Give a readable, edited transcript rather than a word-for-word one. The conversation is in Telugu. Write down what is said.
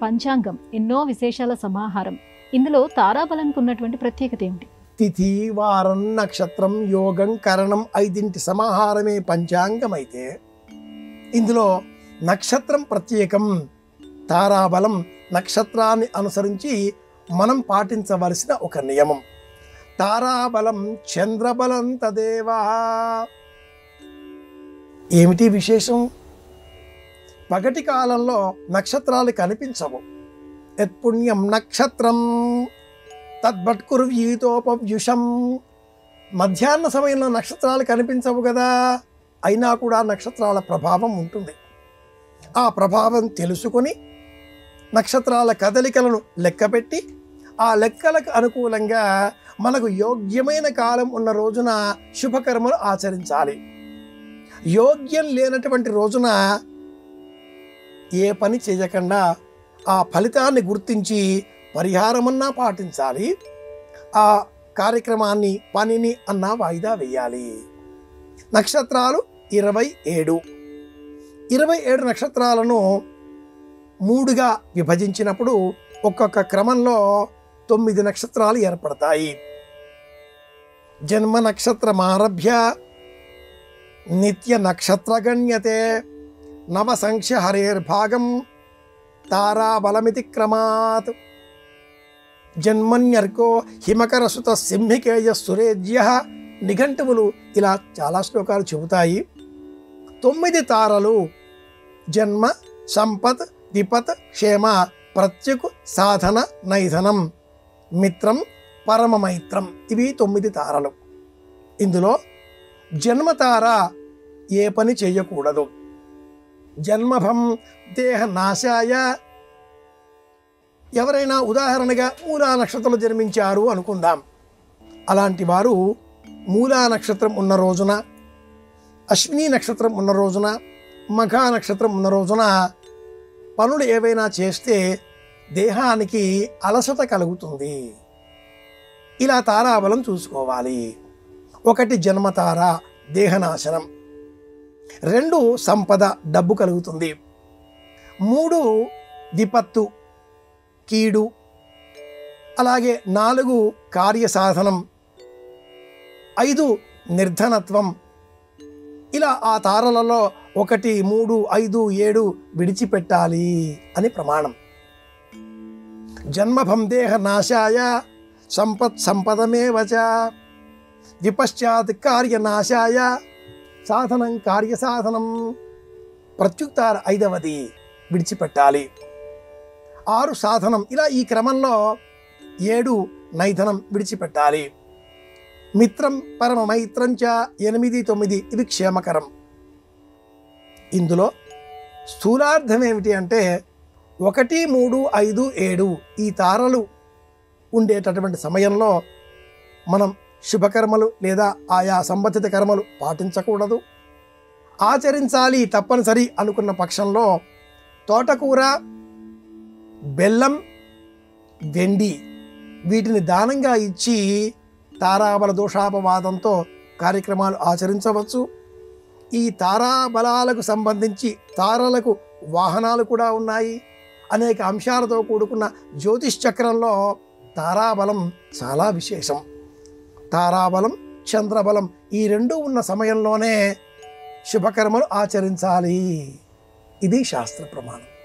పంచాంగం ఎన్నో విశేషాల సమాహారం. ఇందులో తారాబలంకు ఉన్నటువంటి ప్రత్యేకత ఏమిటి? తిథి, వారం, నక్షత్రం, యోగం, కరణం 5 సమాహారమే పంచాంగం అయితే ఇందులో నక్షత్రం ప్రత్యేకం. తారాబలం నక్షత్రాన్ని అనుసరించి మనం పాటించవలసిన ఒక నియమం. తారాబలం చంద్రబలం తదేవా. ఏమిటి విశేషం? పగటి కాలంలో నక్షత్రాలు కనిపించవు. యత్పుణ్యం నక్షత్రం తద్భట్కుర్వీతోపవ్యుషం. మధ్యాహ్న సమయంలో నక్షత్రాలు కనిపించవు కదా, అయినా కూడా నక్షత్రాల ప్రభావం ఉంటుంది. ఆ ప్రభావం తెలుసుకొని నక్షత్రాల కదలికలను లెక్కపెట్టి ఆ లెక్కలకు అనుకూలంగా మనకు యోగ్యమైన కాలం ఉన్న రోజున శుభకర్మలు ఆచరించాలి. యోగ్యం లేనటువంటి రోజున ఏ పని చేయకుండా ఆ ఫలితాన్ని గుర్తించి పరిహారమన్నా పాటించాలి. ఆ కార్యక్రమాన్ని, పనిని అన్నా వాయిదా వేయాలి. నక్షత్రాలు 27. 27 నక్షత్రాలను 3గా విభజించినప్పుడు ఒక్కొక్క క్రమంలో 9 నక్షత్రాలు ఏర్పడతాయి. జన్మ నక్షత్రమారభ్య నిత్య నక్షత్రగణ్యతే నవసంఖ్య హరేర్భాగం తారాబలమితి క్రమాత్. జన్మన్యర్కో హిమకరసుత సింహికేయ సురేజ్య. నిఘంటువులు ఇలా చాలా శ్లోకాలు చెబుతాయి. 9 తారలు జన్మ, సంపత్, విపత్, క్షేమ, ప్రత్యుక్, సాధన, నైధనం, మిత్రం, పరమమైత్రం. ఇవి 9 తారలు. ఇందులో జన్మతార ఏ పని చేయకూడదు. జన్మభం దేహ నాశాయ. ఎవరైనా ఉదాహరణగా మూలా నక్షత్రంలో జన్మించారు అనుకుందాం. అలాంటి వారు మూలా నక్షత్రం ఉన్న రోజున, అశ్విని నక్షత్రం ఉన్న రోజున, మఘా నక్షత్రం ఉన్న రోజున పనులు ఏవైనా చేస్తే దేహానికి అలసట కలుగుతుంది. ఇలా తారాబలం చూసుకోవాలి. 1 జన్మతార, దేహనాశనం. 2 సంపద, డబ్బు కలుగుతుంది. 3 విపత్తు, కీడు. అలాగే 4 కార్యసాధనం. 5 నిర్ధనత్వం. ఇలా ఆ తారలలో 1, 3, 5, 7 విడిచిపెట్టాలి అని ప్రమాణం. జన్మభం దేహ నాశాయ సంపత్ సంపదమేవచ. విపశ్చాత్ కార్యనాశాయ సాధనం కార్యసాధనం. ప్రత్యుక్తార 5వది విడిచిపెట్టాలి. 6 సాధనం. ఇలా ఈ క్రమంలో 7 నైధనం విడిచిపెట్టాలి. మిత్రం పరమమైత్రంచ 8, 9 ఇవి క్షేమకరం. ఇందులో స్థూలార్థం ఏమిటి అంటే 1, 3, 5, 7 ఈ తారలు ఉండేటటువంటి సమయంలో మనం శుభకర్మలు లేదా ఆయా సంబంధిత కర్మలు పాటించకూడదు. ఆచరించాలి తప్పనిసరి అనుకున్న పక్షంలో తోటకూర, బెల్లం, వెండి వీటిని దానంగా ఇచ్చి తారాబల దోషాపవాదంతో కార్యక్రమాలు ఆచరించవచ్చు. ఈ తారాబలాలకు సంబంధించి తారలకు వాహనాలు కూడా ఉన్నాయి. అనేక అంశాలతో కూడుకున్న జ్యోతిష్ చక్రంలో తారాబలం చాలా విశేషం. తారాబలం, చంద్రబలం ఈ 2 ఉన్న సమయంలోనే శుభకర్మలు ఆచరించాలి. ఇది శాస్త్ర ప్రమాణం.